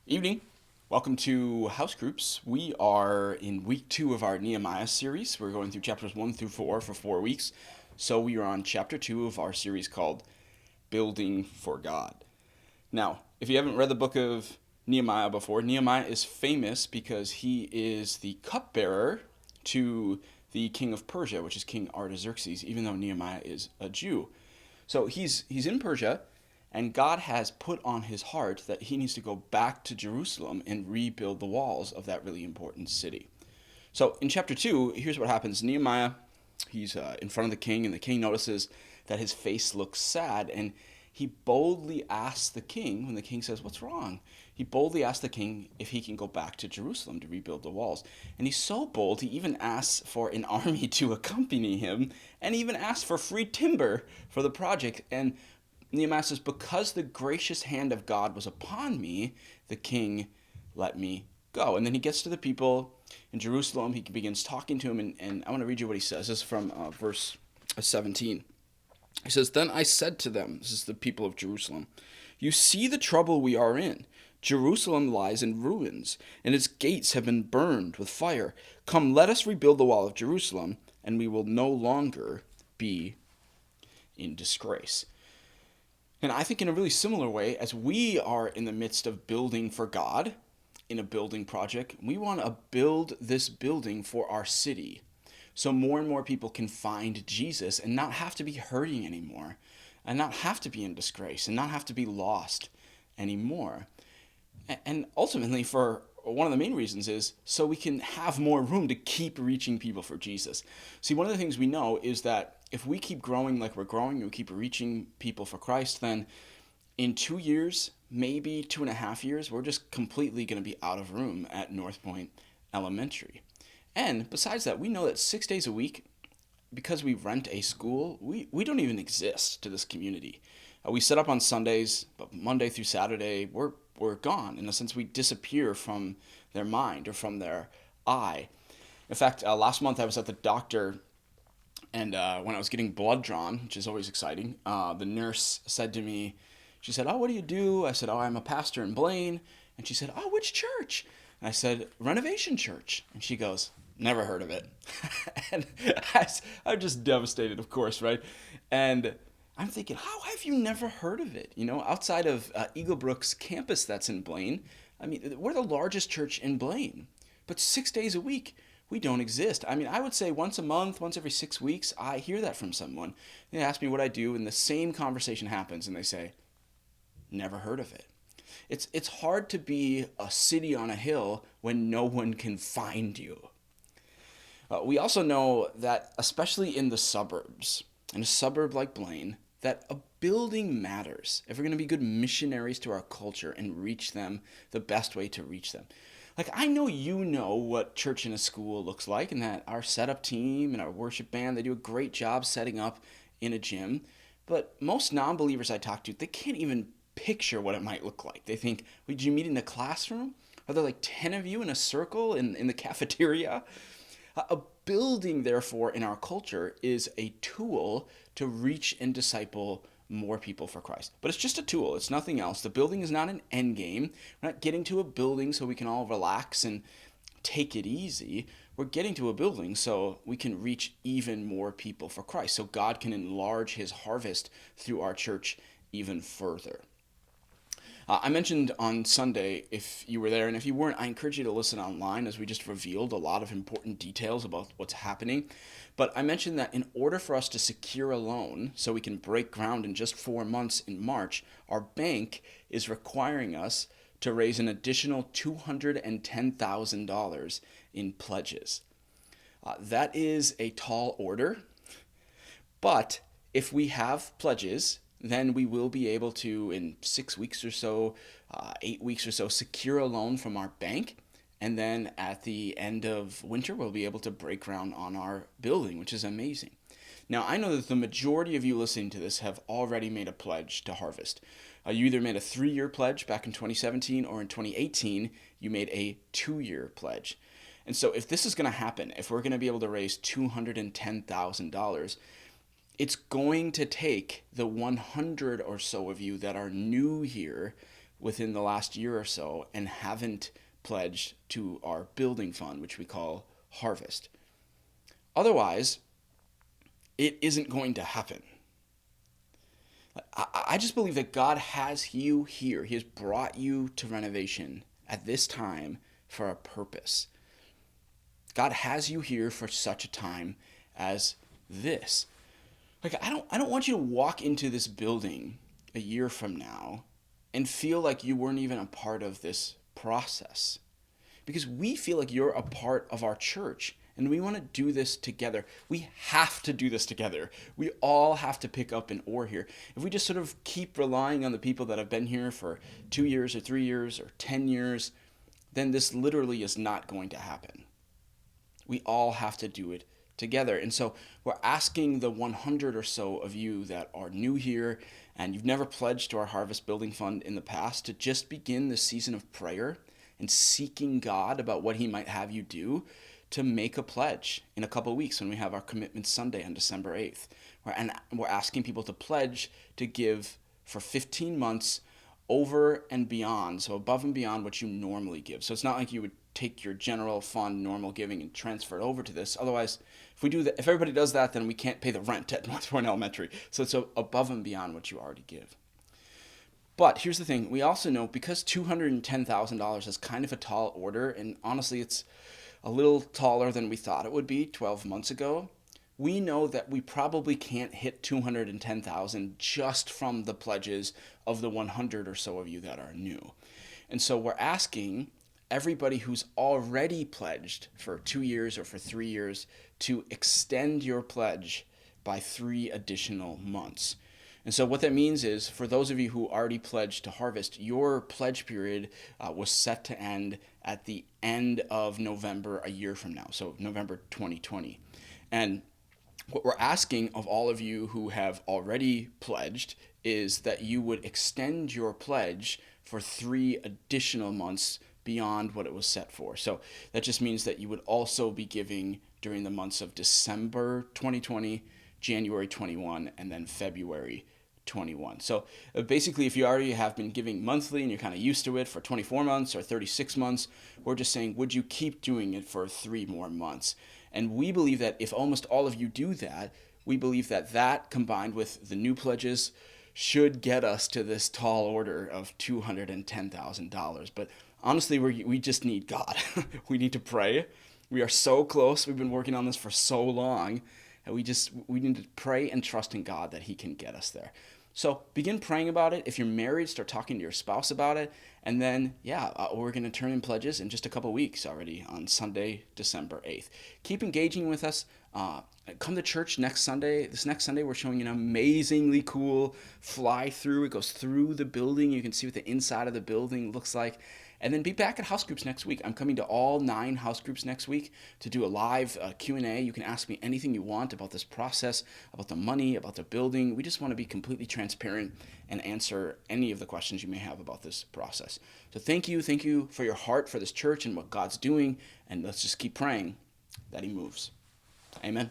Evening. Welcome to House Groups. We are in week 2 of our Nehemiah series. We're going through chapters 1 through 4 for 4 weeks. So we are on chapter 2 of our series called Building for God. Now, if you haven't read the book of Nehemiah before, Nehemiah is famous because he is the cupbearer to the king of Persia, which is King Artaxerxes, even though Nehemiah is a Jew. So he's in Persia, and God has put on his heart that he needs to go back to Jerusalem and rebuild the walls of that really important city. So in chapter 2, here's what happens. Nehemiah, he's in front of the king, and the king notices that his face looks sad, and he boldly asks the king, when the king says, "What's wrong?" He boldly asks the king if he can go back to Jerusalem to rebuild the walls. And he's so bold, he even asks for an army to accompany him, and even asks for free timber for the project. And Nehemiah says, "Because the gracious hand of God was upon me, the king let me go." And then he gets to the people in Jerusalem. He begins talking to him, and I want to read you what he says. This is from verse 17. He says, "Then I said to them," this is the people of Jerusalem, "You see the trouble we are in. Jerusalem lies in ruins, and its gates have been burned with fire. Come, let us rebuild the wall of Jerusalem, and we will no longer be in disgrace." And I think in a really similar way, as we are in the midst of building for God in a building project, we want to build this building for our city. So more and more people can find Jesus and not have to be hurting anymore, and not have to be in disgrace, and not have to be lost anymore. And ultimately, for one of the main reasons is so we can have more room to keep reaching people for Jesus. See, one of the things we know is that if we keep growing like we're growing and we keep reaching people for Christ, then in 2 years, maybe 2.5 years, we're just completely going to be out of room at North Point Elementary. And besides that, we know that 6 days a week, because we rent a school, we don't even exist to this community. We set up on Sundays, but Monday through Saturday, we're gone. In a sense, we disappear from their mind or from their eye. In fact, last month I was at the doctor, and when I was getting blood drawn, which is always exciting, the nurse said to me, she said, "Oh, what do you do?" I said, "Oh, I'm a pastor in Blaine." And she said, "Oh, which church?" And I said, "Renovation Church." And she goes, "Never heard of it." And I'm just devastated, of course, right? And I'm thinking, how have you never heard of it? You know, outside of Eagle Brook's campus that's in Blaine, I mean, we're the largest church in Blaine. But 6 days a week, we don't exist. I mean, I would say once a month, once every 6 weeks, I hear that from someone. They ask me what I do, and the same conversation happens, and they say, "Never heard of it." It's hard to be a city on a hill when no one can find you. We also know that, especially in the suburbs, in a suburb like Blaine, that a building matters if we're going to be good missionaries to our culture and reach them the best way to reach them. Like, I know you know what church in a school looks like, and that our setup team and our worship band, they do a great job setting up in a gym. But most non believers I talk to, they can't even picture what it might look like. They think, "Well, did you meet in a classroom? Are there like 10 of you in a circle in the cafeteria?" A building, therefore, in our culture is a tool to reach and disciple more people for Christ. But it's just a tool, it's nothing else. The building is not an end game. We're not getting to a building so we can all relax and take it easy. We're getting to a building so we can reach even more people for Christ, so God can enlarge his harvest through our church even further. I mentioned on Sunday, if you were there, and if you weren't, I encourage you to listen online as we just revealed a lot of important details about what's happening. But I mentioned that in order for us to secure a loan so we can break ground in just 4 months in March, our bank is requiring us to raise an additional $210,000 in pledges. That is a tall order, but if we have pledges, then we will be able to, in 6 weeks or so, 8 weeks or so, secure a loan from our bank. And then at the end of winter, we'll be able to break ground on our building, which is amazing. Now, I know that the majority of you listening to this have already made a pledge to Harvest. You either made a 3 year pledge back in 2017, or in 2018, you made a 2 year pledge. And so, if this is going to happen, if we're going to be able to raise $210,000, it's going to take the 100 or so of you that are new here within the last year or so and haven't pledged to our building fund, which we call Harvest. Otherwise, it isn't going to happen. I just believe that God has you here. He has brought you to Renovation at this time for a purpose. God has you here for such a time as this. Like I don't want you to walk into this building a year from now and feel like you weren't even a part of this process. Because we feel like you're a part of our church and we want to do this together. We have to do this together. We all have to pick up an oar here. If we just sort of keep relying on the people that have been here for 2 years or 3 years or 10 years, then this literally is not going to happen. We all have to do it together. And so we're asking the 100 or so of you that are new here and you've never pledged to our Harvest Building Fund in the past to just begin this season of prayer and seeking God about what he might have you do to make a pledge in a couple of weeks when we have our Commitment Sunday on December 8th. And we're asking people to pledge to give for 15 months over and beyond, so above and beyond what you normally give. So it's not like you would take your general fund normal giving and transfer it over to this. Otherwise, if we do that, if everybody does that, then we can't pay the rent at North Point Elementary. So it's above and beyond what you already give. But here's the thing. We also know because $210,000 is kind of a tall order, and honestly, it's a little taller than we thought it would be 12 months ago. We know that we probably can't hit 210,000 just from the pledges of the 100 or so of you that are new. And so we're asking everybody who's already pledged for 2 years or for 3 years to extend your pledge by 3 additional months. And so what that means is, for those of you who already pledged to Harvest, your pledge period was set to end at the end of November a year from now, so November 2020. And what we're asking of all of you who have already pledged is that you would extend your pledge for 3 additional months beyond what it was set for. So that just means that you would also be giving during the months of December 2020, January 21, and then February 21. So basically, if you already have been giving monthly and you're kind of used to it for 24 months or 36 months, we're just saying, would you keep doing it for 3 more months? And we believe that if almost all of you do that, we believe that that combined with the new pledges should get us to this tall order of $210,000. But honestly, we just need God. We need to pray. We are so close. We've been working on this for so long. And we need to pray and trust in God that he can get us there. So begin praying about it. If you're married, start talking to your spouse about it. And then, we're going to turn in pledges in just a couple weeks already on Sunday, December 8th. Keep engaging with us. Come to church next Sunday. This next Sunday, we're showing an amazingly cool fly-through. It goes through the building. You can see what the inside of the building looks like. And then be back at house groups next week. I'm coming to all 9 house groups next week to do a live Q&A. You can ask me anything you want about this process, about the money, about the building. We just want to be completely transparent and answer any of the questions you may have about this process. So thank you for your heart for this church and what God's doing. And let's just keep praying that he moves. Amen.